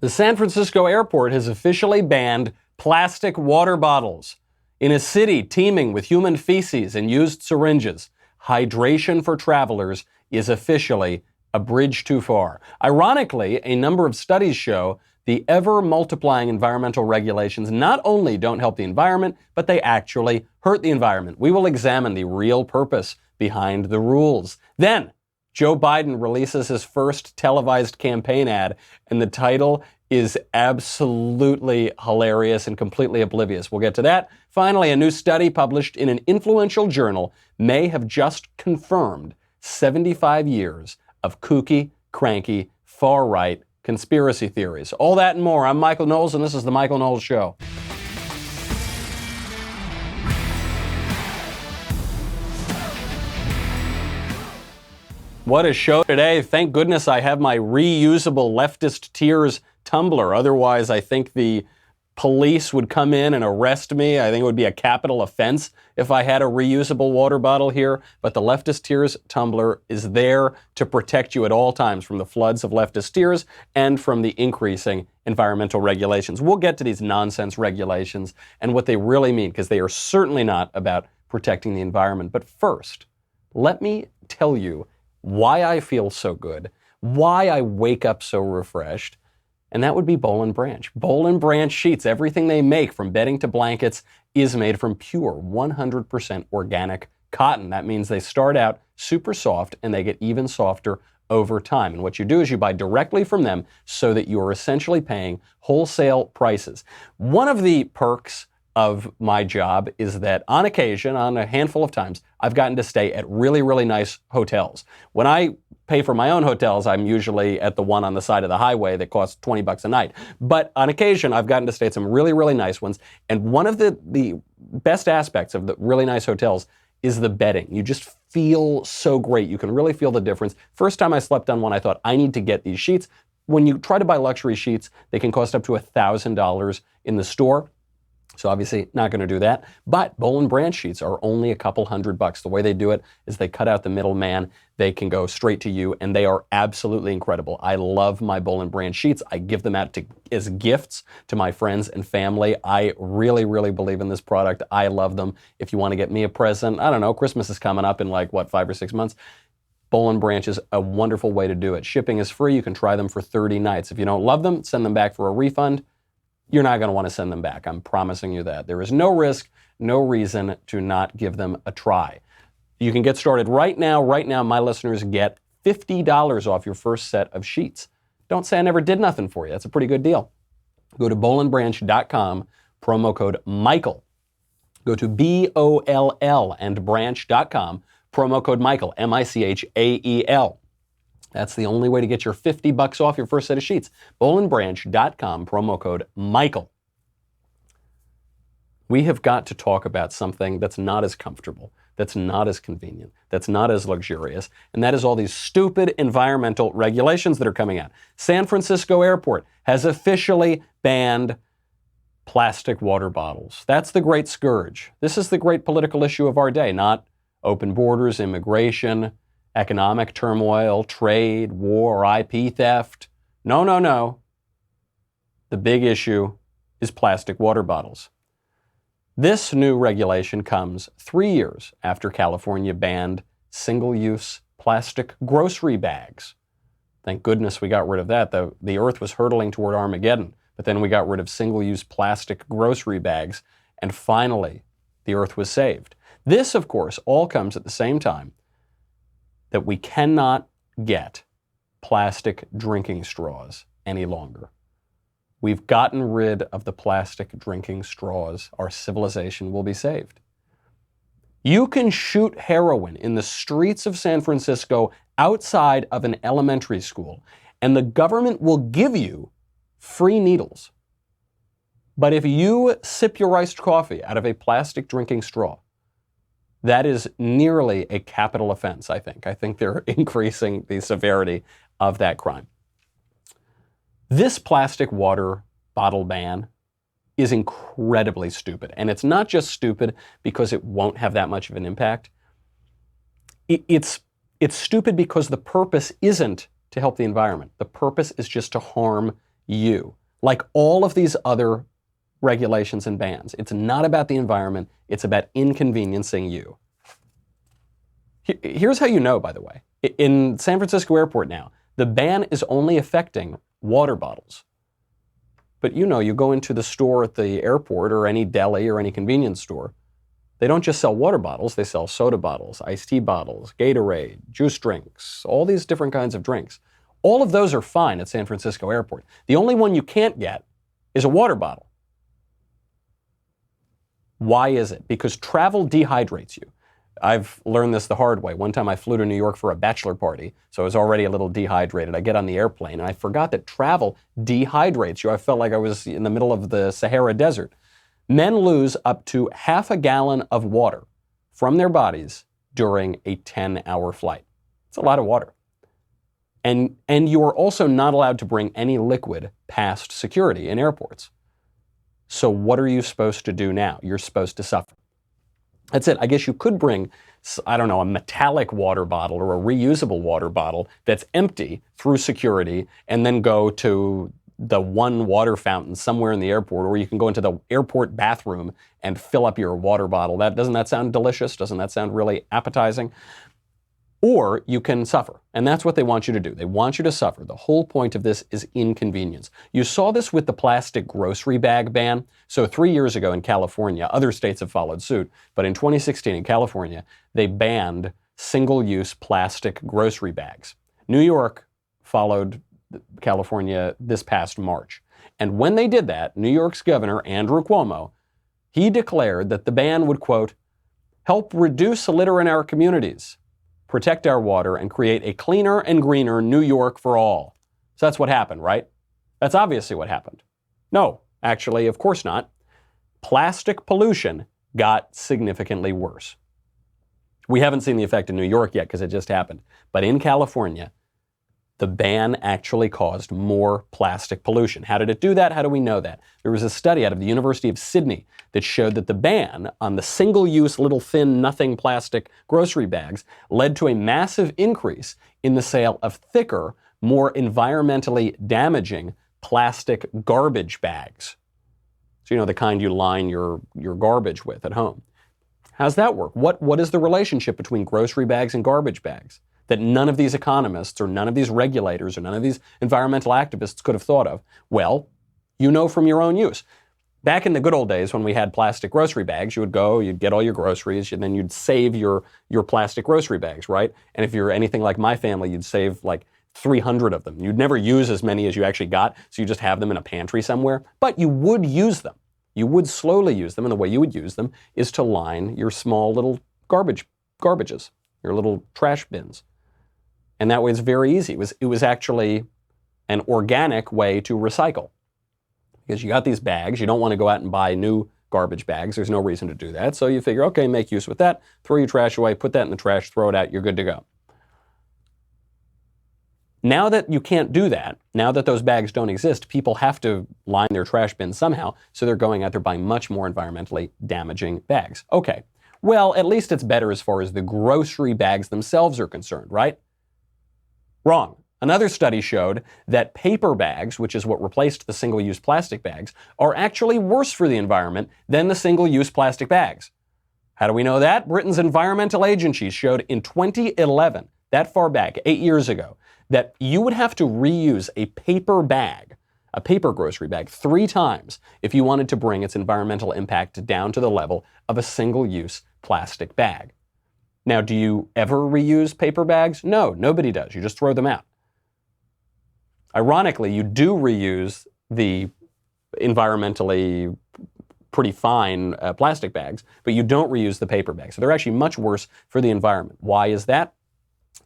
The San Francisco airport has officially banned plastic water bottles. In a city teeming with human feces and used syringes, hydration for travelers is officially a bridge too far. Ironically, a number of studies show the ever-multiplying environmental regulations not only don't help the environment, but they actually hurt the environment. We will examine the real purpose behind the rules. Then, Joe Biden releases his first televised campaign ad, and the title is absolutely hilarious and completely oblivious. We'll get to that. Finally, a new study published in an influential journal may have just confirmed 75 years of kooky, cranky, far-right conspiracy theories. All that and more. I'm Michael Knowles, and this is The Michael Knowles Show. What a show today. Thank goodness I have my reusable leftist tears tumbler. Otherwise, I think the police would come in and arrest me. I think it would be a capital offense if I had a reusable water bottle here. But the leftist tears tumbler is there to protect you at all times from the floods of leftist tears and from the increasing environmental regulations. We'll get to these nonsense regulations and what they really mean, because they are certainly not about protecting the environment. But first, let me tell you why I feel so good, why I wake up so refreshed, and that would be Boll & Branch. Boll & Branch sheets, everything they make from bedding to blankets is made from pure 100% organic cotton. That means they start out super soft and they get even softer over time. And what you do is you buy directly from them so that you are essentially paying wholesale prices. One of the perks of my job is that on occasion, on a handful of times, I've gotten to stay at really, really nice hotels. When I pay for my own hotels, I'm usually at the one on the side of the highway that costs $20 a night. But on occasion, I've gotten to stay at some really, really nice ones. And one of the best aspects of the really nice hotels is the bedding. You just feel so great. You can really feel the difference. First time I slept on one, I thought, I need to get these sheets. When you try to buy luxury sheets, they can cost up to $1,000 in the store. So obviously not going to do that. But Boll & Branch sheets are only a couple $100. The way they do it is they cut out the middleman. They can go straight to you, and they are absolutely incredible. I love my Boll & Branch sheets. I give them out as gifts to my friends and family. I really, really believe in this product. I love them. If you want to get me a present, I don't know, Christmas is coming up in 5 or 6 months. Boll & Branch is a wonderful way to do it. Shipping is free. You can try them for 30 nights. If you don't love them, send them back for a refund. You're not going to want to send them back. I'm promising you that. There is no risk, no reason to not give them a try. You can get started right now. Right now, my listeners get $50 off your first set of sheets. Don't say I never did nothing for you. That's a pretty good deal. Go to bollandbranch.com, promo code Michael. Go to BOLL and branch.com, promo code Michael, MICHAEL. That's the only way to get your $50 off your first set of sheets. bollandbranch.com, promo code Michael. We have got to talk about something that's not as comfortable, that's not as convenient, that's not as luxurious, and that is all these stupid environmental regulations that are coming out. San Francisco Airport has officially banned plastic water bottles. That's the great scourge. This is the great political issue of our day, not open borders, immigration, economic turmoil, trade, war, IP theft. No, no, no. The big issue is plastic water bottles. This new regulation comes 3 years after California banned single-use plastic grocery bags. Thank goodness we got rid of that. The earth was hurtling toward Armageddon, but then we got rid of single-use plastic grocery bags, and finally, the earth was saved. This, of course, all comes at the same time that we cannot get plastic drinking straws any longer. We've gotten rid of the plastic drinking straws. Our civilization will be saved. You can shoot heroin in the streets of San Francisco outside of an elementary school, and the government will give you free needles. But if you sip your iced coffee out of a plastic drinking straw, that is nearly a capital offense, I think. I think they're increasing the severity of that crime. This plastic water bottle ban is incredibly stupid. And it's not just stupid because it won't have that much of an impact. It's stupid because the purpose isn't to help the environment. The purpose is just to harm you. Like all of these other regulations and bans, it's not about the environment, it's about inconveniencing you. Here's how you know, by the way. In San Francisco Airport now, the ban is only affecting water bottles. But you know, you go into the store at the airport or any deli or any convenience store, they don't just sell water bottles, they sell soda bottles, iced tea bottles, Gatorade, juice drinks, all these different kinds of drinks. All of those are fine at San Francisco Airport. The only one you can't get is a water bottle. Why is it? Because travel dehydrates you. I've learned this the hard way. One time I flew to New York for a bachelor party, so I was already a little dehydrated. I get on the airplane and I forgot that travel dehydrates you. I felt like I was in the middle of the Sahara Desert. Men lose up to half a gallon of water from their bodies during a 10-hour flight. It's a lot of water. And you are also not allowed to bring any liquid past security in airports. So what are you supposed to do now? You're supposed to suffer. That's it. I guess you could bring, I don't know, a metallic water bottle or a reusable water bottle that's empty through security and then go to the one water fountain somewhere in the airport, or you can go into the airport bathroom and fill up your water bottle. Doesn't that sound delicious? Doesn't that sound really appetizing? Or you can suffer. And that's what they want you to do. They want you to suffer. The whole point of this is inconvenience. You saw this with the plastic grocery bag ban. So 3 years ago in California, other states have followed suit, but in 2016 in California, they banned single-use plastic grocery bags. New York followed California this past March. And when they did that, New York's governor, Andrew Cuomo, he declared that the ban would, quote, help reduce litter in our communities, protect our water, and create a cleaner and greener New York for all. So that's what happened, right? That's obviously what happened. No, actually, of course not. Plastic pollution got significantly worse. We haven't seen the effect in New York yet because it just happened. But in California, the ban actually caused more plastic pollution. How did it do that? How do we know that? There was a study out of the University of Sydney that showed that the ban on the single-use little thin nothing plastic grocery bags led to a massive increase in the sale of thicker, more environmentally damaging plastic garbage bags. So you know, the kind you line your garbage with at home. How's that work? What is the relationship between grocery bags and garbage bags that none of these economists or none of these regulators or none of these environmental activists could have thought of? Well, you know from your own use. Back in the good old days when we had plastic grocery bags, you would go, you'd get all your groceries, and then you'd save your plastic grocery bags, right? And if you're anything like my family, you'd save like 300 of them. You'd never use as many as you actually got, so you just have them in a pantry somewhere. But you would use them. You would slowly use them, and the way you would use them is to line your small little garbages, your little trash bins. And that way it's very easy. It was actually an organic way to recycle. Because you got these bags, you don't want to go out and buy new garbage bags. There's no reason to do that. So you figure, okay, make use with that, throw your trash away, put that in the trash, throw it out, you're good to go. Now that you can't do that, now that those bags don't exist, people have to line their trash bins somehow, so they're going out there buying much more environmentally damaging bags. Okay, well, at least it's better as far as the grocery bags themselves are concerned, right? Wrong. Another study showed that paper bags, which is what replaced the single-use plastic bags, are actually worse for the environment than the single-use plastic bags. How do we know that? Britain's environmental agency showed in 2011, that far back, 8 years ago, that you would have to reuse a paper bag, a paper grocery bag, 3 times if you wanted to bring its environmental impact down to the level of a single-use plastic bag. Now, do you ever reuse paper bags? No, nobody does. You just throw them out. Ironically, you do reuse the environmentally pretty fine plastic bags, but you don't reuse the paper bags. So they're actually much worse for the environment. Why is that?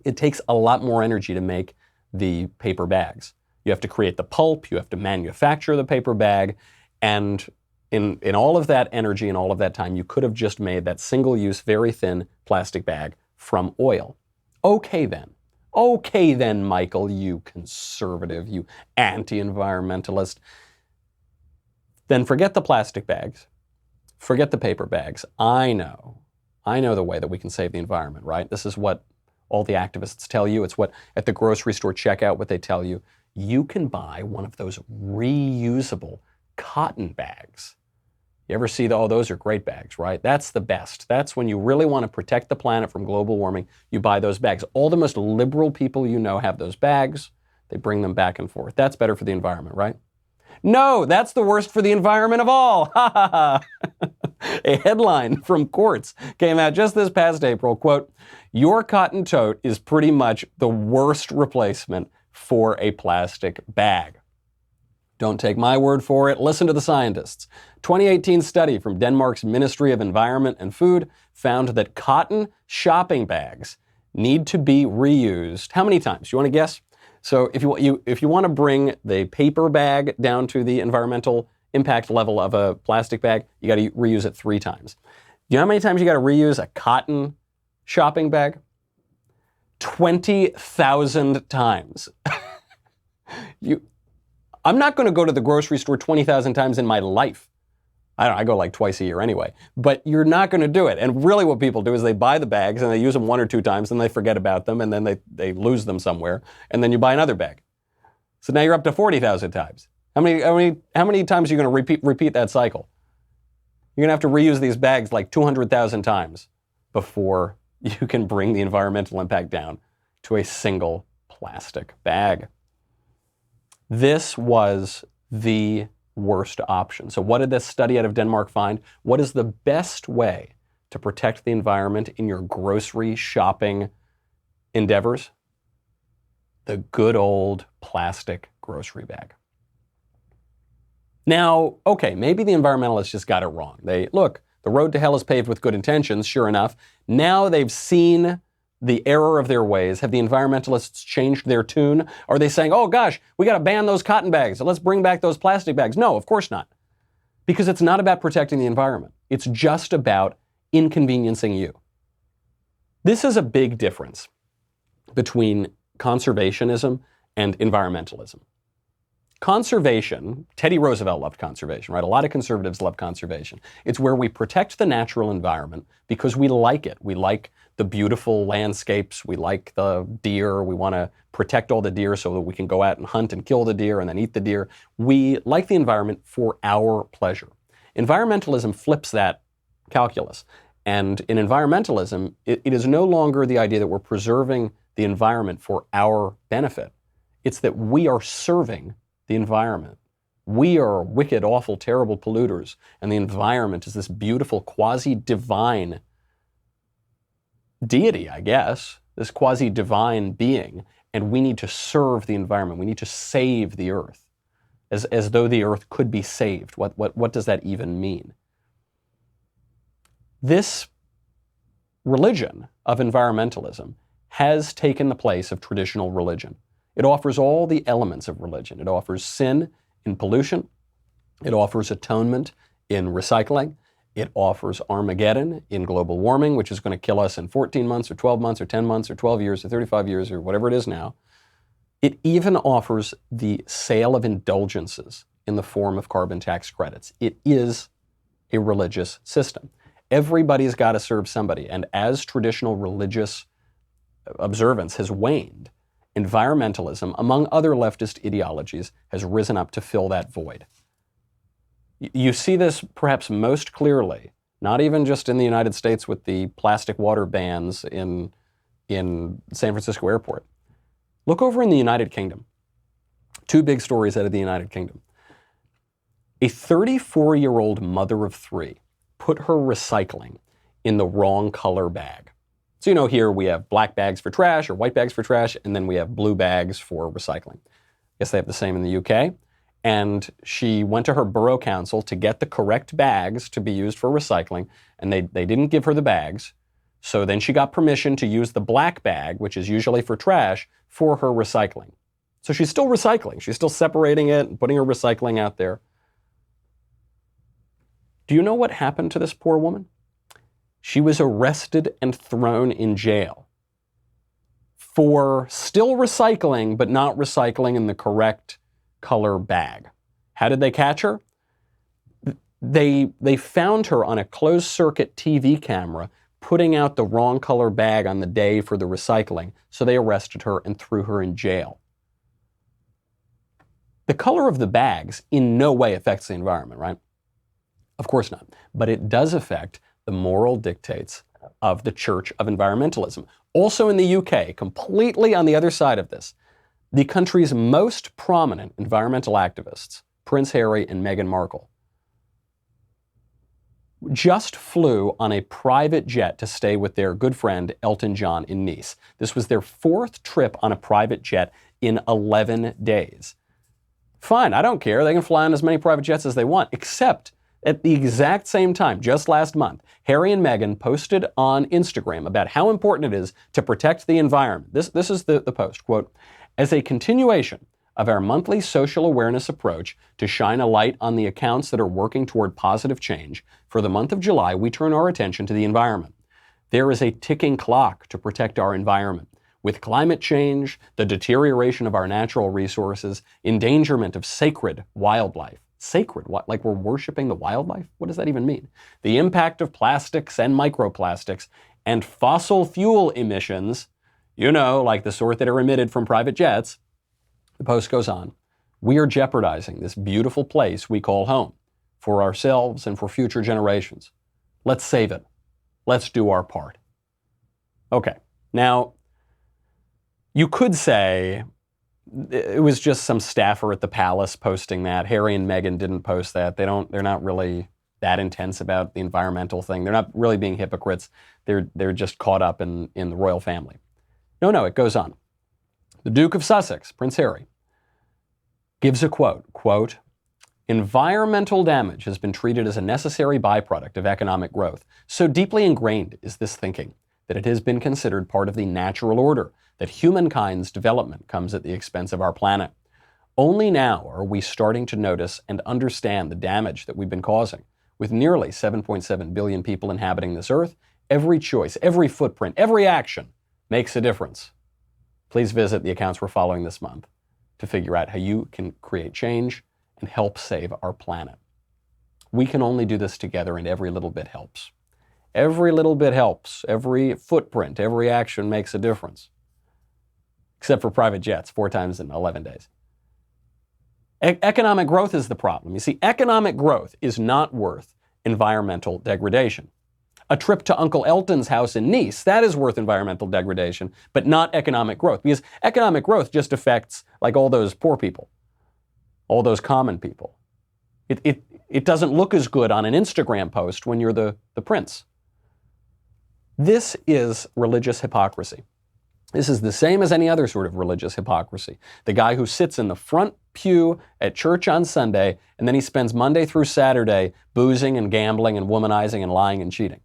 It takes a lot more energy to make the paper bags. You have to create the pulp, you have to manufacture the paper bag, and in all of that energy and all of that time, you could have just made that single-use, very thin plastic bag from oil. Okay then, Michael, you conservative, you anti-environmentalist. Then forget the plastic bags. Forget the paper bags. I know the way that we can save the environment, right? This is what all the activists tell you. It's what at the grocery store checkout, what they tell you. you can buy one of those reusable cotton bags. You ever see, oh, those are great bags, right? That's the best. That's when you really want to protect the planet from global warming, you buy those bags. All the most liberal people you know have those bags. They bring them back and forth. That's better for the environment, right? No, that's the worst for the environment of all. Ha ha ha. A headline from Quartz came out just this past April, quote, "Your cotton tote is pretty much the worst replacement for a plastic bag." Don't take my word for it. Listen to the scientists. 2018 study from Denmark's Ministry of Environment and Food found that cotton shopping bags need to be reused. How many times? You want to guess? So if you want to bring the paper bag down to the environmental impact level of a plastic bag, you got to reuse it 3 times. Do you know how many times you got to reuse a cotton shopping bag? 20,000 times. I'm not going to go to the grocery store 20,000 times in my life. I go like twice a year anyway. But you're not going to do it. And really what people do is they buy the bags and they use them 1 or 2 times and they forget about them and then they lose them somewhere. And then you buy another bag. So now you're up to 40,000 times. How many times are you going to repeat that cycle? You're going to have to reuse these bags like 200,000 times before you can bring the environmental impact down to a single plastic bag. This was the worst option. So what did this study out of Denmark find? What is the best way to protect the environment in your grocery shopping endeavors? The good old plastic grocery bag. Now, okay, maybe the environmentalists just got it wrong. Look, the road to hell is paved with good intentions, sure enough. Now they've seen the error of their ways. Have the environmentalists changed their tune? Are they saying, oh gosh, we got to ban those cotton bags, so let's bring back those plastic bags? No, of course not. Because it's not about protecting the environment. It's just about inconveniencing you. This is a big difference between conservationism and environmentalism. Conservation, Teddy Roosevelt loved conservation, right? A lot of conservatives love conservation. It's where we protect the natural environment because we like it. We like the beautiful landscapes. We like the deer. We want to protect all the deer so that we can go out and hunt and kill the deer and then eat the deer. We like the environment for our pleasure. Environmentalism flips that calculus. And in environmentalism, it is no longer the idea that we're preserving the environment for our benefit. It's that we are serving the environment. We are wicked, awful, terrible polluters, and the environment is this beautiful quasi-divine deity, I guess, this quasi-divine being, and we need to serve the environment. We need to save the earth, as though the earth could be saved. What does that even mean? This religion of environmentalism has taken the place of traditional religion. It offers all the elements of religion. It offers sin in pollution. It offers atonement in recycling. It offers Armageddon in global warming, which is going to kill us in 14 months or 12 months or 10 months or 12 years or 35 years or whatever it is now. It even offers the sale of indulgences in the form of carbon tax credits. It is a religious system. Everybody's got to serve somebody. And as traditional religious observance has waned, environmentalism, among other leftist ideologies, has risen up to fill that void. You see this perhaps most clearly, not even just in the United States with the plastic water bans in San Francisco airport. Look over in the United Kingdom. 2 big stories out of the United Kingdom. A 34-year-old mother of 3 put her recycling in the wrong color bag. So here we have black bags for trash or white bags for trash, and then we have blue bags for recycling. I guess they have the same in the UK. And she went to her borough council to get the correct bags to be used for recycling, and they didn't give her the bags. So then she got permission to use the black bag, which is usually for trash, for her recycling. So she's still recycling. She's still separating it and putting her recycling out there. Do you know what happened to this poor woman? She was arrested and thrown in jail for still recycling, but not recycling in the correct color bag. How did they catch her? They found her on a closed-circuit TV camera putting out the wrong color bag on the day for the recycling, so they arrested her and threw her in jail. The color of the bags in no way affects the environment, right? Of course not. But it does affect the moral dictates of the Church of Environmentalism. Also in the UK, completely on the other side of this, the country's most prominent environmental activists, Prince Harry and Meghan Markle, just flew on a private jet to stay with their good friend Elton John in Nice. This was their 4th trip on a private jet in 11 days. Fine, I don't care. They can fly on as many private jets as they want, except at the exact same time, just last month, Harry and Meghan posted on Instagram about how important it is to protect the environment. This is the post, quote, "As a continuation of our monthly social awareness approach to shine a light on the accounts that are working toward positive change, for the month of July, we turn our attention to the environment. There is a ticking clock to protect our environment. With climate change, the deterioration of our natural resources, endangerment of sacred wildlife." Sacred? What? Like we're worshiping the wildlife? What does that even mean? "The impact of plastics and microplastics and fossil fuel emissions," like the sort that are emitted from private jets. The post goes on, "We are jeopardizing this beautiful place we call home for ourselves and for future generations. Let's save it. Let's do our part." Okay, now, you could say it was just some staffer at the palace posting that. Harry and Meghan didn't post that. They're not really that intense about the environmental thing. They're not really being hypocrites. They're just caught up in the royal family. No, it goes on. The Duke of Sussex, Prince Harry, gives a quote, "Environmental damage has been treated as a necessary byproduct of economic growth. So deeply ingrained is this thinking that it has been considered part of the natural order that humankind's development comes at the expense of our planet. Only now are we starting to notice and understand the damage that we've been causing. With nearly 7.7 billion people inhabiting this earth, every choice, every footprint, every action makes a difference. Please visit the accounts we're following this month to figure out how you can create change and help save our planet. We can only do this together, and every little bit helps. Every little bit helps. Every footprint, every action makes a difference. Except for private jets, 4 times in 11 days. Economic growth is the problem. You see, economic growth is not worth environmental degradation. A trip to Uncle Elton's house in Nice, that is worth environmental degradation, but not economic growth. Because economic growth just affects like all those poor people, all those common people. It doesn't look as good on an Instagram post when you're the prince. This is religious hypocrisy. This is the same as any other sort of religious hypocrisy. The guy who sits in the front pew at church on Sunday, and then he spends Monday through Saturday boozing and gambling and womanizing and lying and cheating.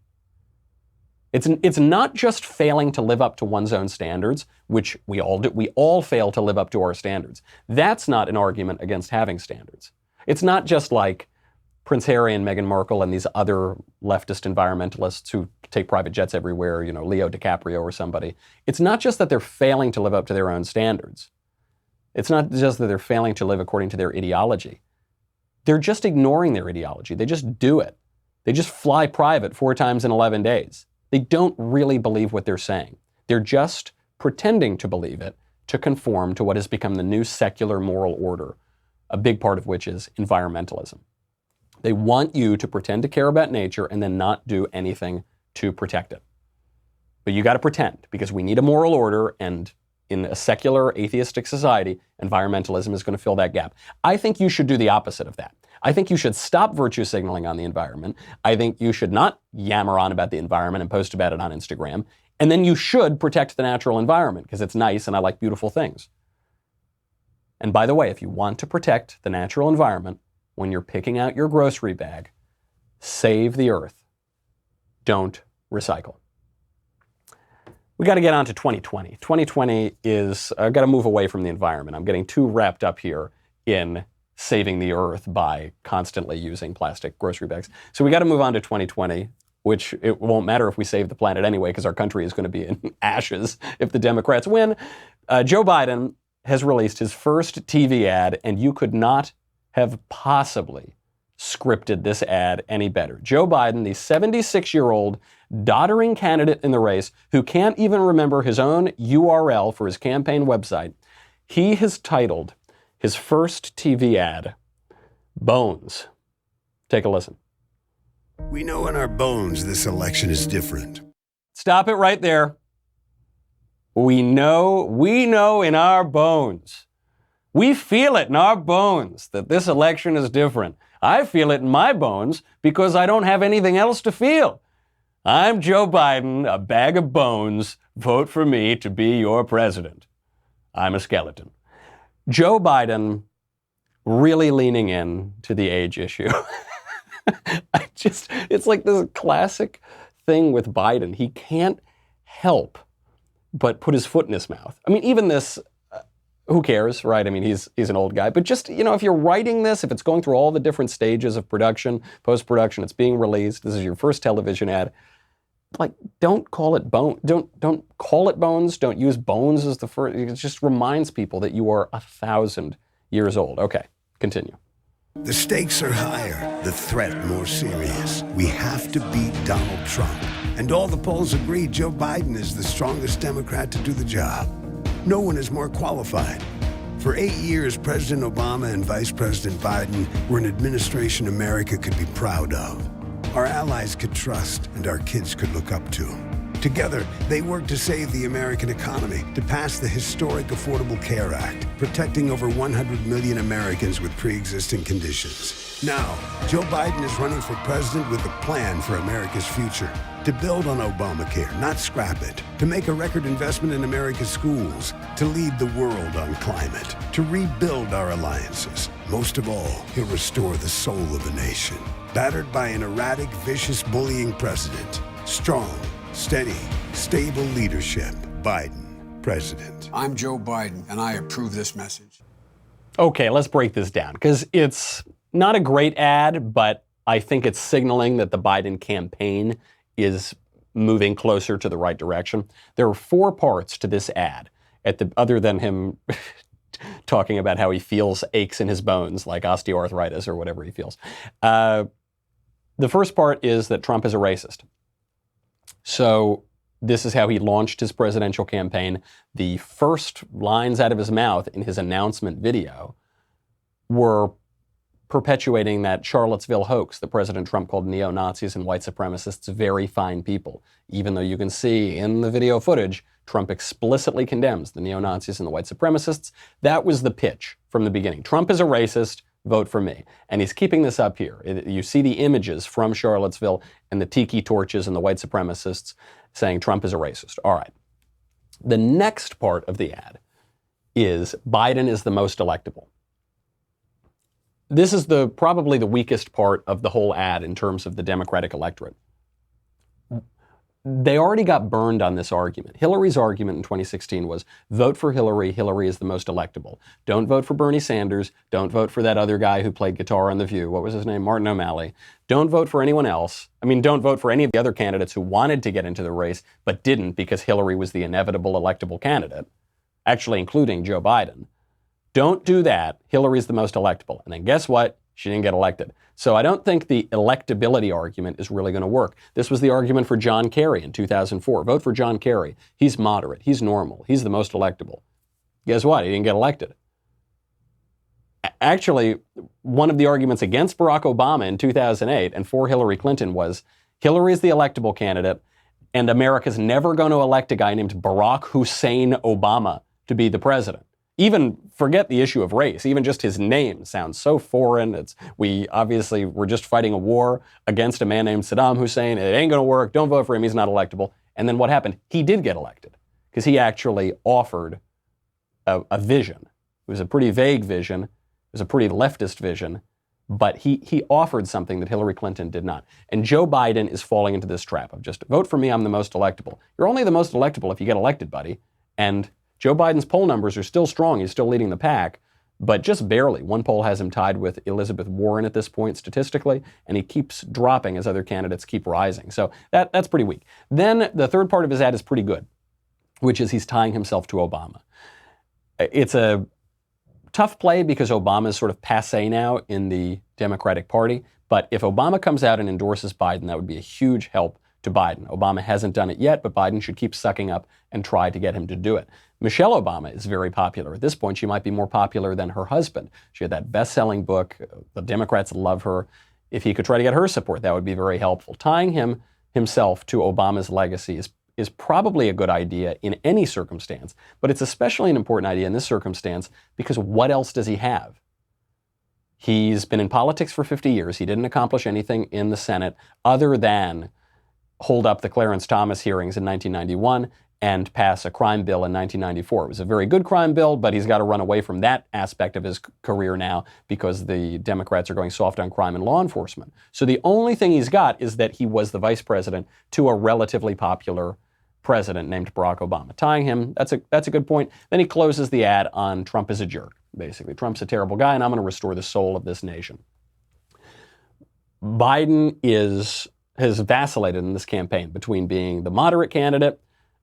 It's not just failing to live up to one's own standards, which we all do. We all fail to live up to our standards. That's not an argument against having standards. It's not just like Prince Harry and Meghan Markle and these other leftist environmentalists who take private jets everywhere, Leo DiCaprio or somebody. It's not just that they're failing to live up to their own standards. It's not just that they're failing to live according to their ideology. They're just ignoring their ideology. They just do it. They just fly private 4 times in 11 days. They don't really believe what they're saying. They're just pretending to believe it to conform to what has become the new secular moral order, a big part of which is environmentalism. They want you to pretend to care about nature and then not do anything to protect it. But you got to pretend, because we need a moral order, and in a secular atheistic society, environmentalism is going to fill that gap. I think you should do the opposite of that. I think you should stop virtue signaling on the environment. I think you should not yammer on about the environment and post about it on Instagram. And then you should protect the natural environment because it's nice and I like beautiful things. And by the way, if you want to protect the natural environment, when you're picking out your grocery bag, save the earth. Don't recycle. We got to get on to 2020. 2020 is, I've got to move away from the environment. I'm getting too wrapped up here in saving the earth by constantly using plastic grocery bags. So we got to move on to 2020, which it won't matter if we save the planet anyway, because our country is going to be in ashes if the Democrats win. Joe Biden has released his first TV ad, and you could not have possibly scripted this ad any better. Joe Biden, the 76-year-old doddering candidate in the race who can't even remember his own URL for his campaign website, he has titled His first TV ad, Bones. Take a listen. We know in our bones this election is different. Stop it right there. We know in our bones. We feel it in our bones that this election is different. I feel it in my bones because I don't have anything else to feel. I'm Joe Biden, a bag of bones. Vote for me to be your president. I'm a skeleton. Joe Biden really leaning in to the age issue. It's like this classic thing with Biden. He can't help but put his foot in his mouth. I mean, even this, who cares, right? I mean, he's an old guy. But just, if you're writing this, if it's going through all the different stages of production, post-production, it's being released, this is your first television ad, like, don't call it bone. Don't call it bones. Don't use bones as the first. It just reminds people that you are 1,000 years old. Okay, continue. The stakes are higher, the threat more serious. We have to beat Donald Trump. And all the polls agree Joe Biden is the strongest Democrat to do the job. No one is more qualified. For 8 years, President Obama and Vice President Biden were an administration America could be proud of. Our allies could trust and our kids could look up to. Together, they worked to save the American economy, to pass the historic Affordable Care Act, protecting over 100 million Americans with pre-existing conditions. Now, Joe Biden is running for president with a plan for America's future. To build on Obamacare, not scrap it. To make a record investment in America's schools. To lead the world on climate. To rebuild our alliances. Most of all, he'll restore the soul of a nation. Battered by an erratic, vicious, bullying president. Strong, steady, stable leadership. Biden, president. I'm Joe Biden, and I approve this message. Okay, let's break this down, because it's not a great ad, but I think it's signaling that the Biden campaign is moving closer to the right direction. There are 4 parts to this ad, other than him talking about how he feels aches in his bones, like osteoarthritis or whatever he feels. The first part is that Trump is a racist. So this is how he launched his presidential campaign. The first lines out of his mouth in his announcement video were perpetuating that Charlottesville hoax that President Trump called neo-Nazis and white supremacists very fine people. Even though you can see in the video footage, Trump explicitly condemns the neo-Nazis and the white supremacists. That was the pitch from the beginning. Trump is a racist, vote for me. And he's keeping this up here. You see the images from Charlottesville and the tiki torches and the white supremacists saying Trump is a racist. All right. The next part of the ad is Biden is the most electable. This is probably the weakest part of the whole ad in terms of the Democratic electorate. They already got burned on this argument. Hillary's argument in 2016 was, vote for Hillary, Hillary is the most electable. Don't vote for Bernie Sanders, don't vote for that other guy who played guitar on The View, what was his name, Martin O'Malley. Don't vote for anyone else. I mean, don't vote for any of the other candidates who wanted to get into the race, but didn't because Hillary was the inevitable electable candidate, actually including Joe Biden. Don't do that, Hillary's the most electable. And then guess what? She didn't get elected. So I don't think the electability argument is really going to work. This was the argument for John Kerry in 2004. Vote for John Kerry. He's moderate. He's normal. He's the most electable. Guess what? He didn't get elected. Actually, one of the arguments against Barack Obama in 2008 and for Hillary Clinton was Hillary is the electable candidate and America's never going to elect a guy named Barack Hussein Obama to be the president. Even forget the issue of race. Even just his name sounds so foreign. We're just fighting a war against a man named Saddam Hussein. It ain't going to work. Don't vote for him. He's not electable. And then what happened? He did get elected because he actually offered a vision. It was a pretty vague vision. It was a pretty leftist vision. But he offered something that Hillary Clinton did not. And Joe Biden is falling into this trap of just vote for me. I'm the most electable. You're only the most electable if you get elected, buddy. And Joe Biden's poll numbers are still strong. He's still leading the pack, but just barely. One poll has him tied with Elizabeth Warren at this point statistically, and he keeps dropping as other candidates keep rising. So that's pretty weak. Then the third part of his ad is pretty good, which is he's tying himself to Obama. It's a tough play because Obama is sort of passé now in the Democratic Party, but if Obama comes out and endorses Biden, that would be a huge help to to Biden. Obama hasn't done it yet, but Biden should keep sucking up and try to get him to do it. Michelle Obama is very popular. At this point, she might be more popular than her husband. She had that best-selling book. The Democrats love her. If he could try to get her support, that would be very helpful. Tying himself to Obama's legacy is probably a good idea in any circumstance, but it's especially an important idea in this circumstance because what else does he have? He's been in politics for 50 years. He didn't accomplish anything in the Senate other than hold up the Clarence Thomas hearings in 1991 and pass a crime bill in 1994. It was a very good crime bill, but he's got to run away from that aspect of his career now because the Democrats are going soft on crime and law enforcement. So the only thing he's got is that he was the vice president to a relatively popular president named Barack Obama. Tying him, that's a good point. Then he closes the ad on Trump is a jerk, basically. Trump's a terrible guy, and I'm going to restore the soul of this nation. Biden has vacillated in this campaign between being the moderate candidate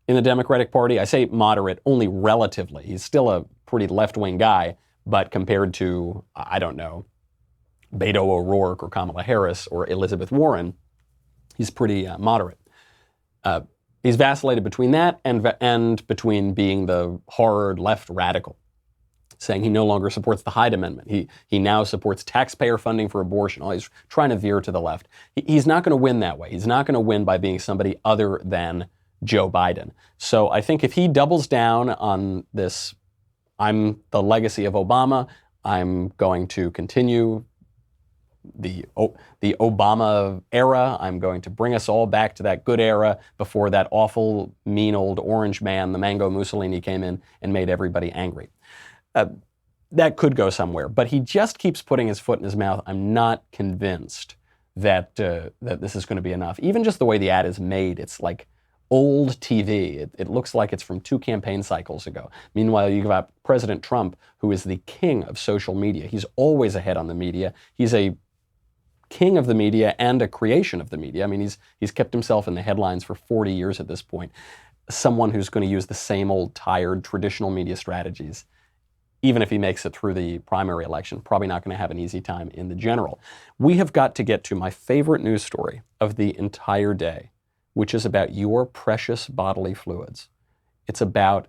in the Democratic Party. I say moderate only relatively. He's still a pretty left-wing guy, but compared to, I don't know, Beto O'Rourke or Kamala Harris or Elizabeth Warren, he's pretty moderate. He's vacillated between that and between being the hard left radical, saying he no longer supports the Hyde Amendment. He now supports taxpayer funding for abortion. Oh, he's trying to veer to the left. He's not going to win that way. He's not going to win by being somebody other than Joe Biden. So I think if he doubles down on this, I'm the legacy of Obama, I'm going to continue the Obama era. I'm going to bring us all back to that good era before that awful, mean old orange man, the Mango Mussolini, came in and made everybody angry. That could go somewhere, but he just keeps putting his foot in his mouth. I'm not convinced that this is going to be enough. Even just the way the ad is made, it's like old TV. It looks like it's from 2 campaign cycles ago. Meanwhile, you've got President Trump, who is the king of social media. He's always ahead on the media. He's a king of the media and a creation of the media. I mean, he's kept himself in the headlines for 40 years at this point. Someone who's going to use the same old tired traditional media strategies, even if he makes it through the primary election, probably not going to have an easy time in the general. We have got to get to my favorite news story of the entire day, which is about your precious bodily fluids. It's about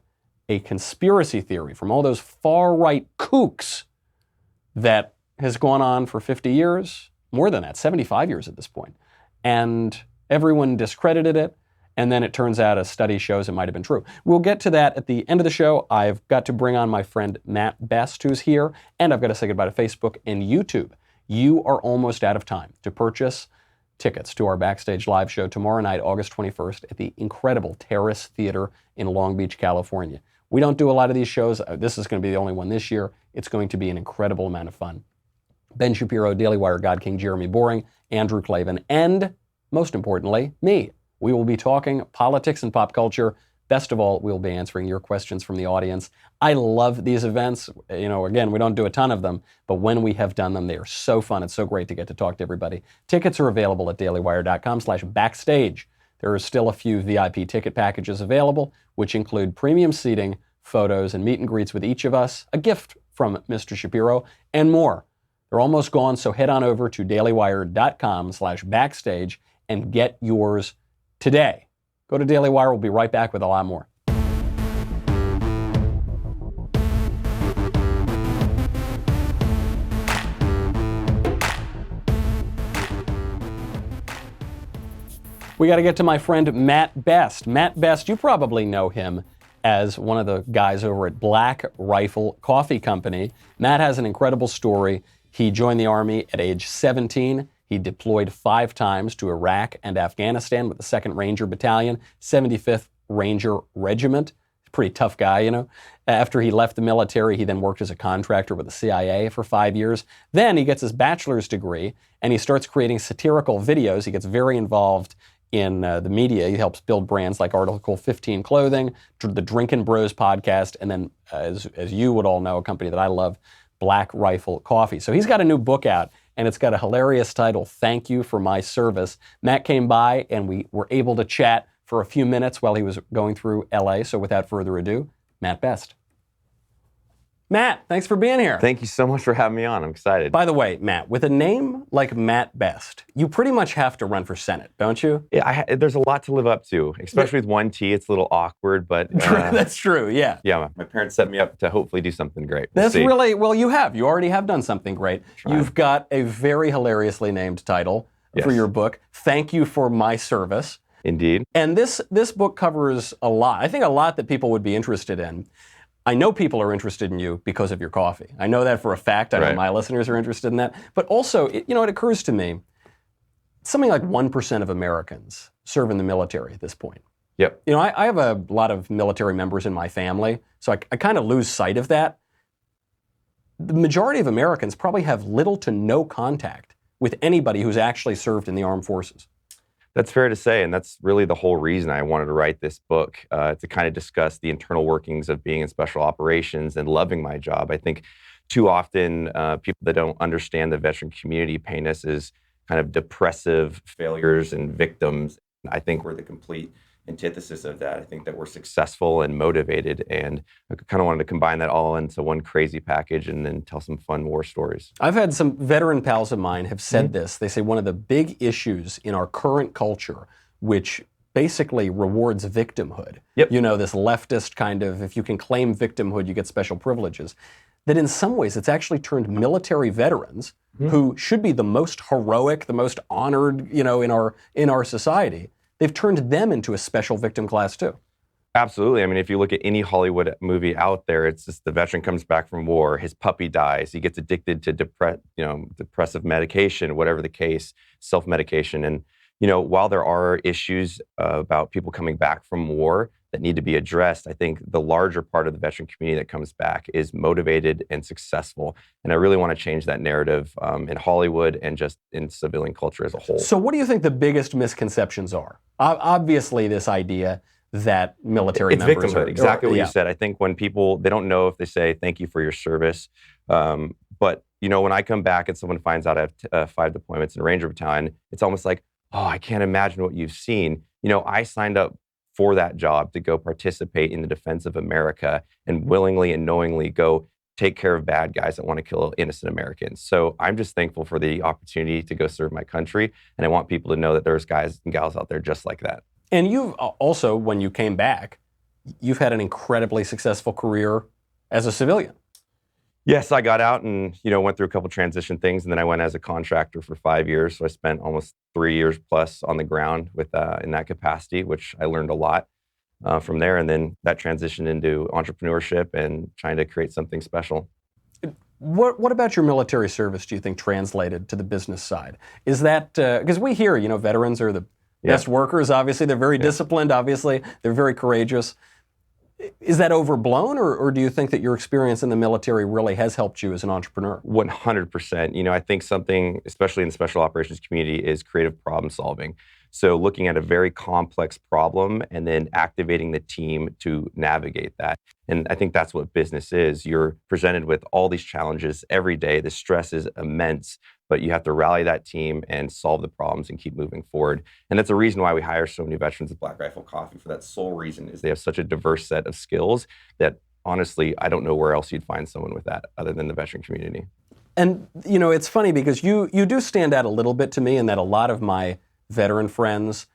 a conspiracy theory from all those far-right kooks that has gone on for 50 years, more than that, 75 years at this point. And everyone discredited it, and then it turns out a study shows it might have been true. We'll get to that at the end of the show. I've got to bring on my friend Matt Best, who's here, and I've got to say goodbye to Facebook and YouTube. You are almost out of time to purchase tickets to our Backstage Live show tomorrow night, August 21st, at the incredible Terrace Theater in Long Beach, California. We don't do a lot of these shows. This is going to be the only one this year. It's going to be an incredible amount of fun. Ben Shapiro, Daily Wire, God King, Jeremy Boring, Andrew Klavan, and, most importantly, me. We will be talking politics and pop culture. Best of all, we'll be answering your questions from the audience. I love these events. Again, we don't do a ton of them, but when we have done them, they are so fun. It's so great to get to talk to everybody. Tickets are available at dailywire.com/backstage. There are still a few VIP ticket packages available, which include premium seating, photos, and meet and greets with each of us, a gift from Mr. Shapiro, and more. They're almost gone, so head on over to dailywire.com/backstage and get yours today. Go to Daily Wire. We'll be right back with a lot more. We got to get to my friend Matt Best. Matt Best, you probably know him as one of the guys over at Black Rifle Coffee Company. Matt has an incredible story. He joined the Army at age 17. He deployed 5 times to Iraq and Afghanistan with the 2nd Ranger Battalion, 75th Ranger Regiment. Pretty tough guy, you know. After he left the military, he then worked as a contractor with the CIA for 5 years. Then he gets his bachelor's degree, and he starts creating satirical videos. He gets very involved in the media. He helps build brands like Article 15 Clothing, the Drinkin' Bros podcast, and then, as you would all know, a company that I love, Black Rifle Coffee. So he's got a new book out, and it's got a hilarious title, Thank You for My Service. Matt came by, and we were able to chat for a few minutes while he was going through LA. So without further ado, Matt Best. Matt, thanks for being here. Thank you so much for having me on. I'm excited. By the way, Matt, with a name like Matt Best, you pretty much have to run for Senate, don't you? Yeah, there's a lot to live up to, especially with one T. It's a little awkward, but That's true. Yeah. Yeah, my parents set me up to hopefully do something great. We'll see. Well, you already have done something great. You've got a very hilariously named title for your book. Thank You for My Service. Indeed. And this book covers a lot. I think a lot that people would be interested in. I know people are interested in you because of your coffee. I know that for a fact. I know my listeners are interested in that. But also, it occurs to me, something like 1% of Americans serve in the military at this point. Yep. I have a lot of military members in my family, so I kind of lose sight of that. The majority of Americans probably have little to no contact with anybody who's actually served in the armed forces. That's fair to say, and that's really the whole reason I wanted to write this book, to kind of discuss the internal workings of being in special operations and loving my job. I think too often people that don't understand the veteran community paint us as kind of depressive failures and victims. I think we're the complete antithesis of that. I think that we're successful and motivated, and I kind of wanted to combine that all into one crazy package and then tell some fun war stories. I've had some veteran pals of mine have said this. They say one of the big issues in our current culture, which basically rewards victimhood, this leftist kind of, if you can claim victimhood, you get special privileges, that in some ways it's actually turned military veterans, who should be the most heroic, the most honored, in our society, they've turned them into a special victim class too. Absolutely. I mean, if you look at any Hollywood movie out there, it's just the veteran comes back from war, his puppy dies, he gets addicted to depressive medication, whatever the case, self-medication. And, while there are issues about people coming back from war that need to be addressed, I think the larger part of the veteran community that comes back is motivated and successful. And I really want to change that narrative in Hollywood and just in civilian culture as a whole. So what do you think the biggest misconceptions are? Obviously, this idea that military members victimhood, exactly what you said. I think when people, they don't know if they say, thank you for your service. But, when I come back and someone finds out I have 5 deployments in Ranger Battalion, it's almost like, oh, I can't imagine what you've seen. I signed up for that job to go participate in the defense of America and willingly and knowingly go take care of bad guys that want to kill innocent Americans. So I'm just thankful for the opportunity to go serve my country. And I want people to know that there's guys and gals out there just like that. And you've also, when you came back, you've had an incredibly successful career as a civilian. Yes, I got out and, went through a couple transition things, and then I went as a contractor for 5 years. So I spent almost 3 years plus on the ground in that capacity, which I learned a lot from there. And then that transitioned into entrepreneurship and trying to create something special. What about your military service do you think translated to the business side? Is that, because we hear, veterans are the best workers, obviously. They're very disciplined, obviously. They're very courageous. Is that overblown, or do you think that your experience in the military really has helped you as an entrepreneur? 100%. I think something, especially in the special operations community, is creative problem solving. So looking at a very complex problem and then activating the team to navigate that. And I think that's what business is. You're presented with all these challenges every day. The stress is immense, but you have to rally that team and solve the problems and keep moving forward. And that's a reason why we hire so many veterans at Black Rifle Coffee. For that sole reason is they have such a diverse set of skills that honestly, I don't know where else you'd find someone with that other than the veteran community. And it's funny because you do stand out a little bit to me in that a lot of my veteran friends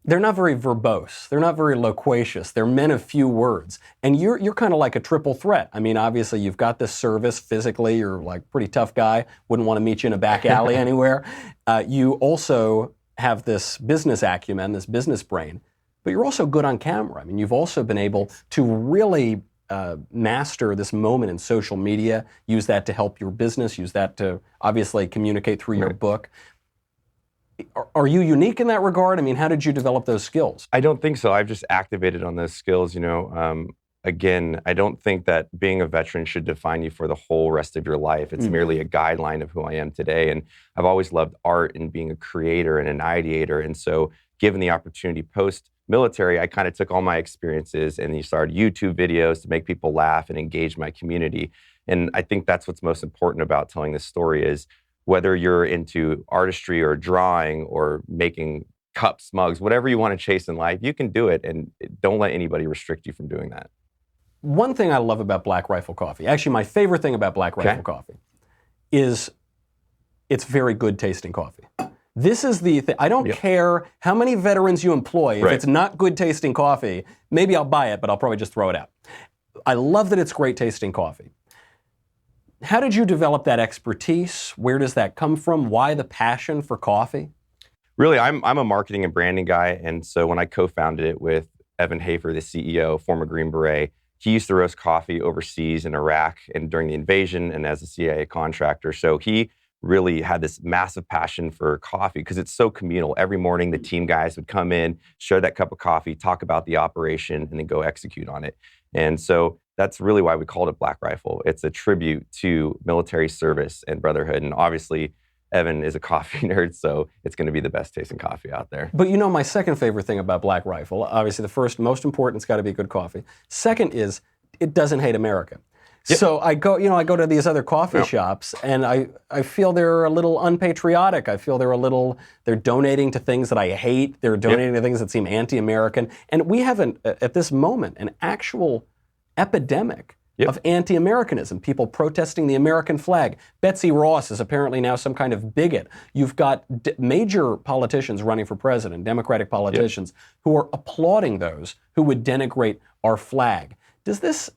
they're not very verbose. They're not very loquacious. They're men of few words. And you're kind of like a triple threat. I mean, obviously, you've got this service physically. You're like a pretty tough guy. Wouldn't want to meet you in a back alley anywhere. You also have this business acumen, this business brain. But you're also good on camera. I mean, you've also been able to really master this moment in social media, use that to help your business, use that to obviously communicate through your book. Are you unique in that regard? I mean, how did you develop those skills? I don't think so. I've just activated on those skills. Again, I don't think that being a veteran should define you for the whole rest of your life. It's merely a guideline of who I am today. And I've always loved art and being a creator and an ideator. And so given the opportunity post-military, I kind of took all my experiences and started YouTube videos to make people laugh and engage my community. And I think that's what's most important about telling this story is whether you're into artistry or drawing or making cups, mugs, whatever you want to chase in life, you can do it. And don't let anybody restrict you from doing that. one thing I love about Black Rifle coffee, actually my favorite thing about Black Rifle coffee, is it's very good tasting coffee. This is the thing. I don't care how many veterans you employ. If it's not good tasting coffee, maybe I'll buy it, but I'll probably just throw it out. I love that it's great tasting coffee. How did you develop that expertise? Where does that come from? Why the passion for coffee? Really, I'm a marketing and branding guy, and so when I co-founded it with Evan Hafer, the CEO, former Green Beret, he used to roast coffee overseas in Iraq and during the invasion and as a CIA contractor. So he really had this massive passion for coffee because it's so communal. Every morning, the team guys would come in, share that cup of coffee, talk about the operation, and then go execute on it. And so that's really why we called it Black Rifle. It's a tribute to military service and brotherhood. And obviously, Evan is a coffee nerd, so it's going to be the best tasting coffee out there. But you know, my second favorite thing about Black Rifle, obviously the first, most important, it's got to be good coffee. Second is, it doesn't hate America. Yep. So I go to these other coffee shops, and I feel they're a little unpatriotic. I feel they're donating to things that I hate. They're donating to things that seem anti-American. And we have, at this moment, an actual epidemic of anti-Americanism, people protesting the American flag. Betsy Ross is apparently now some kind of bigot. You've got major politicians running for president, Democratic politicians, who are applauding those who would denigrate our flag. Does this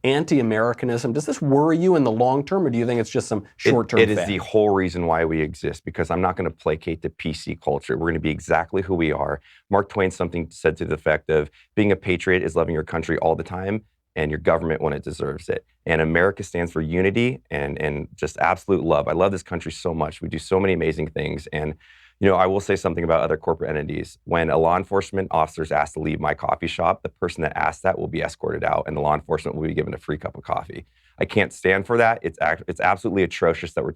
anti-Americanism, does this worry you in the long term, or do you think it's just some short-term It fad? is the whole reason why we exist, because I'm not going to placate the PC culture. We're going to be exactly who we are. Mark Twain said to the effect of, being a patriot is loving your country all the time, and your government when it deserves it. And America stands for unity and just absolute love. I love this country so much. We do so many amazing things. And you know, I will say something about other corporate entities. When a law enforcement officer is asked to leave my coffee shop, the person that asked that will be escorted out, and the law enforcement will be given a free cup of coffee. I can't stand for that. It's absolutely atrocious that we're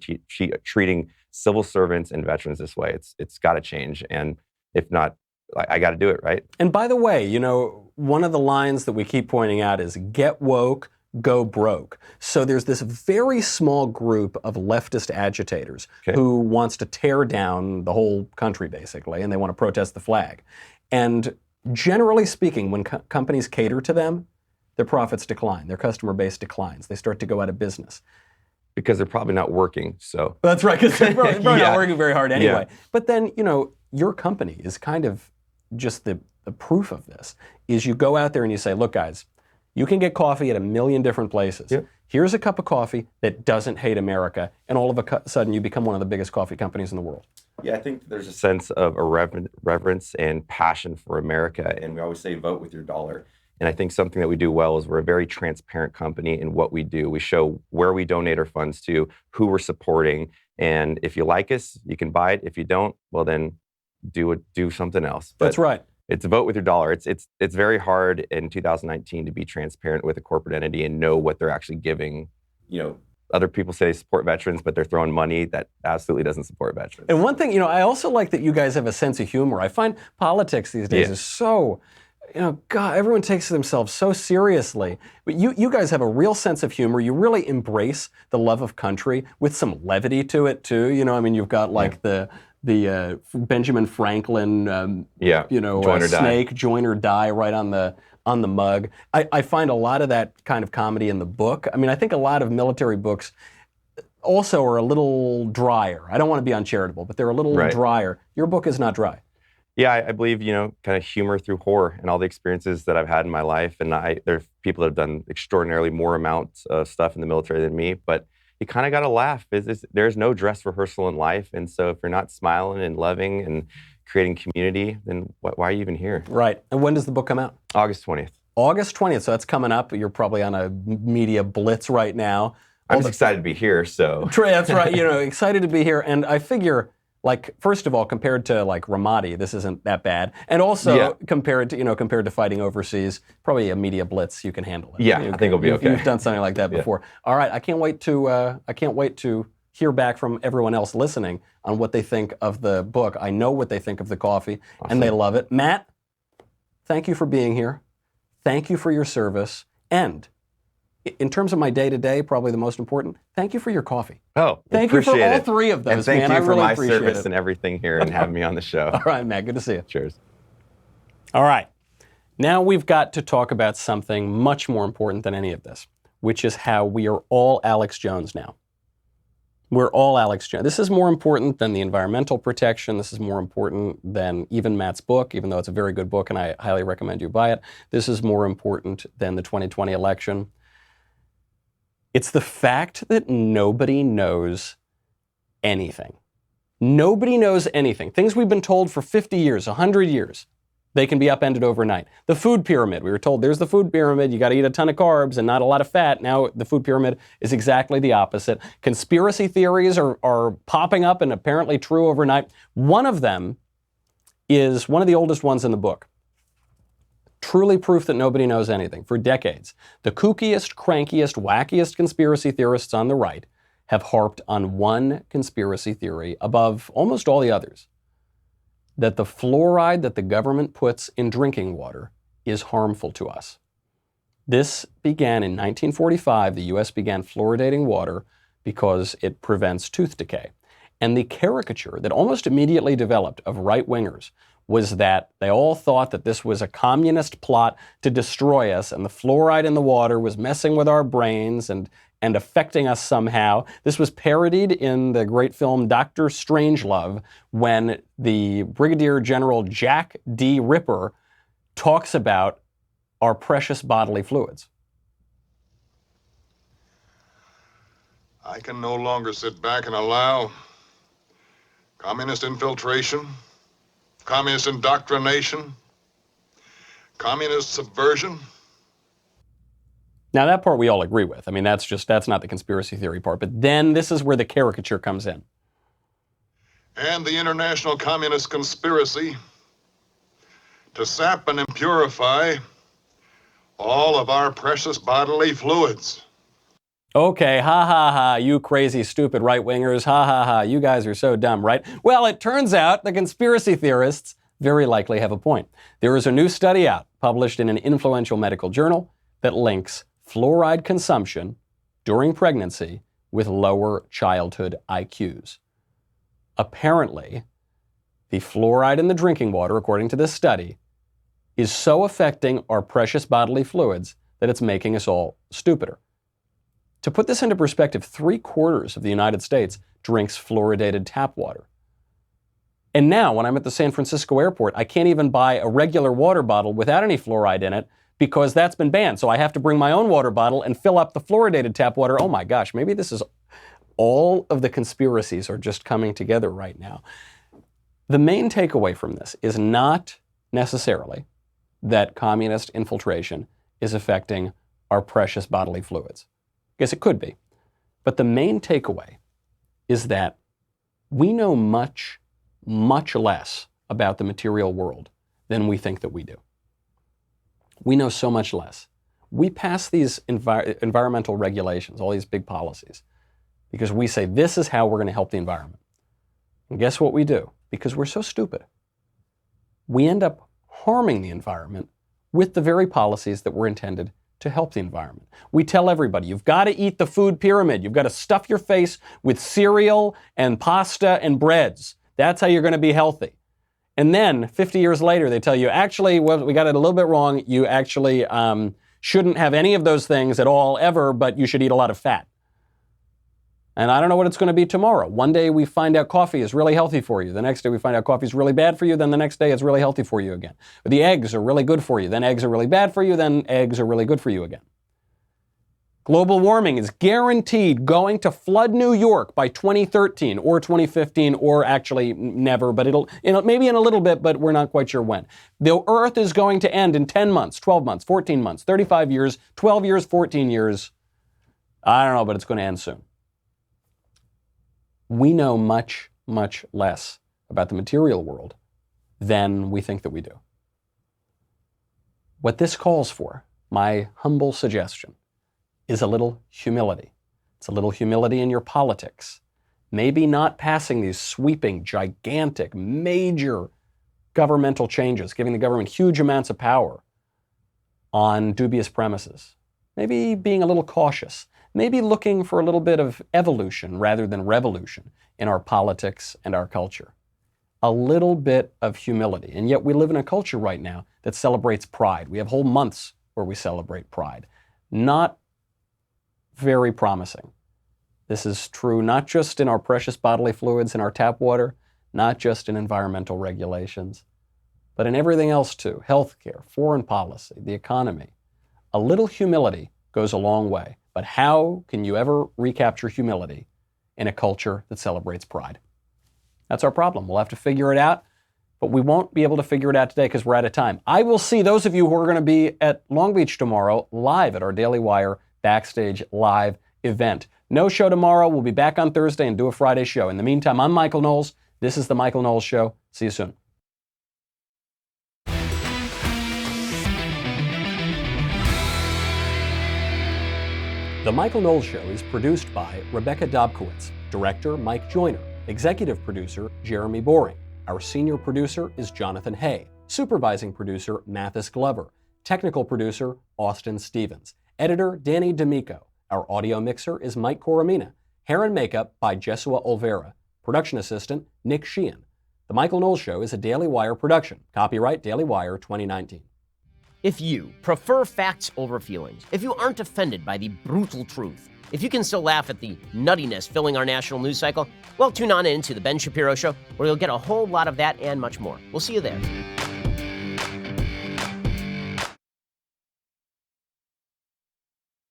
treating civil servants and veterans this way. It's got to change, and if not, I got to do it, right? And by the way, you know, one of the lines that we keep pointing out is "Get woke, go broke." So there's this very small group of leftist agitators who wants to tear down the whole country, basically, and they want to protest the flag. And generally speaking, when companies cater to them, their profits decline, their customer base declines. They start to go out of business. Because they're probably not working, so. That's right, because they're probably not working very hard anyway. But then, you know, your company is kind of just the proof of this, is you go out there and you say, look, guys, you can get coffee at a million different places. Here's a cup of coffee that doesn't hate America, and all of a sudden you become one of the biggest coffee companies in the world. Yeah, I think there's a sense of reverence and passion for America, and we always say vote with your dollar. And I think something that we do well is we're a very transparent company in what we do. We show where we donate our funds to, who we're supporting, and if you like us, you can buy it. If you don't, well then do something else. But that's right. It's vote with your dollar. It's very hard in 2019 to be transparent with a corporate entity and know what they're actually giving. You know, other people say they support veterans, but they're throwing money that absolutely doesn't support veterans. And one thing, you know, I also like that you guys have a sense of humor. I find politics these days is so, you know, God, everyone takes themselves so seriously. But you guys have a real sense of humor. You really embrace the love of country with some levity to it too. You know, I mean, you've got like the Benjamin Franklin, you know, snake, join or die right on the mug. I find a lot of that kind of comedy in the book. I mean, I think a lot of military books also are a little drier. I don't want to be uncharitable, but they're a little drier. Your book is not dry. Yeah, I believe, you know, kind of humor through horror and all the experiences that I've had in my life. And there are people that have done extraordinarily more amounts of stuff in the military than me, but you kind of got to laugh. There's no dress rehearsal in life. And so if you're not smiling and loving and creating community, then why are you even here? Right. And when does the book come out? August 20th. August 20th. So that's coming up. You're probably on a media blitz right now. I'm just excited to be here, so. That's right. You know, excited to be here. And I figure, like, first of all, compared to like Ramadi, this isn't that bad. And also compared to fighting overseas, probably a media blitz, you can handle it. Yeah, I think it'll be okay. You've done something like that before. All right, I can't wait to hear back from everyone else listening on what they think of the book. I know what they think of the coffee, and they love it. Matt, thank you for being here. Thank you for your service. And in terms of my day-to-day, probably the most important, thank you for your coffee. Oh, thank you for all three of those, and thank man. you for really my appreciate service it. and everything here and having me on the show. All right, Matt, good to see you. Cheers. All right. Now we've got to talk about something much more important than any of this, which is how we are all Alex Jones now. We're all Alex Jones. This is more important than the environmental protection. This is more important than even Matt's book, even though it's a very good book and I highly recommend you buy it. This is more important than the 2020 election. It's the fact that nobody knows anything. Nobody knows anything. Things we've been told for 50 years, 100 years, they can be upended overnight. The food pyramid, we were told there's the food pyramid, you got to eat a ton of carbs and not a lot of fat. Now the food pyramid is exactly the opposite. Conspiracy theories are popping up and apparently true overnight. One of them is one of the oldest ones in the book. Truly proof that nobody knows anything. For decades, the kookiest, crankiest, wackiest conspiracy theorists on the right have harped on one conspiracy theory above almost all the others: that the fluoride that the government puts in drinking water is harmful to us. This began in 1945. The U.S. began fluoridating water because it prevents tooth decay. And the caricature that almost immediately developed of right-wingers was that they all thought that this was a communist plot to destroy us, and the fluoride in the water was messing with our brains and affecting us somehow. This was parodied in the great film Dr. Strangelove, when the Brigadier General Jack D. Ripper talks about our precious bodily fluids. I can no longer sit back and allow communist infiltration, communist indoctrination, communist subversion. Now that part we all agree with. I mean, that's not the conspiracy theory part. But then this is where the caricature comes in. And the international communist conspiracy to sap and impurify all of our precious bodily fluids. Okay, ha ha ha, you crazy, stupid right-wingers, ha ha ha, you guys are so dumb, right? Well, it turns out the conspiracy theorists very likely have a point. There is a new study out, published in an influential medical journal, that links fluoride consumption during pregnancy with lower childhood IQs. Apparently, the fluoride in the drinking water, according to this study, is so affecting our precious bodily fluids that it's making us all stupider. To put this into perspective, 3/4 of the United States drinks fluoridated tap water. And now, when I'm at the San Francisco airport, I can't even buy a regular water bottle without any fluoride in it because that's been banned. So I have to bring my own water bottle and fill up the fluoridated tap water. Oh my gosh, maybe this is all of the conspiracies are just coming together right now. The main takeaway from this is not necessarily that communist infiltration is affecting our precious bodily fluids. I guess it could be. But the main takeaway is that we know much, much less about the material world than we think that we do. We know so much less. We pass these environmental regulations, all these big policies, because we say this is how we're going to help the environment. And guess what we do? Because we're so stupid. We end up harming the environment with the very policies that were intended to help the environment. We tell everybody, you've got to eat the food pyramid. You've got to stuff your face with cereal and pasta and breads. That's how you're going to be healthy. And then 50 years later, they tell you, actually, well, we got it a little bit wrong. You actually shouldn't have any of those things at all ever, but you should eat a lot of fat. And I don't know what it's going to be tomorrow. One day we find out coffee is really healthy for you. The next day we find out coffee is really bad for you. Then the next day it's really healthy for you again. But the eggs are really good for you. Then eggs are really bad for you. Then eggs are really good for you again. Global warming is guaranteed going to flood New York by 2013 or 2015 or actually never, but it'll maybe in a little bit, but we're not quite sure when. The Earth is going to end in 10 months, 12 months, 14 months, 35 years, 12 years, 14 years. I don't know, but it's going to end soon. We know much, much less about the material world than we think that we do. What this calls for, my humble suggestion, is a little humility. It's a little humility in your politics. Maybe not passing these sweeping, gigantic, major governmental changes, giving the government huge amounts of power on dubious premises. Maybe being a little cautious. Maybe looking for a little bit of evolution rather than revolution in our politics and our culture. A little bit of humility. And yet we live in a culture right now that celebrates pride. We have whole months where we celebrate pride. Not very promising. This is true not just in our precious bodily fluids in our tap water, not just in environmental regulations, but in everything else too. Healthcare, foreign policy, the economy. A little humility goes a long way. But how can you ever recapture humility in a culture that celebrates pride? That's our problem. We'll have to figure it out, but we won't be able to figure it out today because we're out of time. I will see those of you who are going to be at Long Beach tomorrow live at our Daily Wire Backstage Live event. No show tomorrow. We'll be back on Thursday and do a Friday show. In the meantime, I'm Michael Knowles. This is The Michael Knowles Show. See you soon. The Michael Knowles Show is produced by Rebecca Dobkowitz, director Mike Joyner, executive producer Jeremy Boring. Our senior producer is Jonathan Hay, supervising producer Mathis Glover, technical producer Austin Stevens, editor Danny D'Amico. Our audio mixer is Mike Coromina. Hair and makeup by Jesua Olvera. Production assistant Nick Sheehan. The Michael Knowles Show is a Daily Wire production. Copyright Daily Wire 2019. If you prefer facts over feelings, if you aren't offended by the brutal truth, if you can still laugh at the nuttiness filling our national news cycle, well, tune on in to The Ben Shapiro Show, where you'll get a whole lot of that and much more. We'll see you there.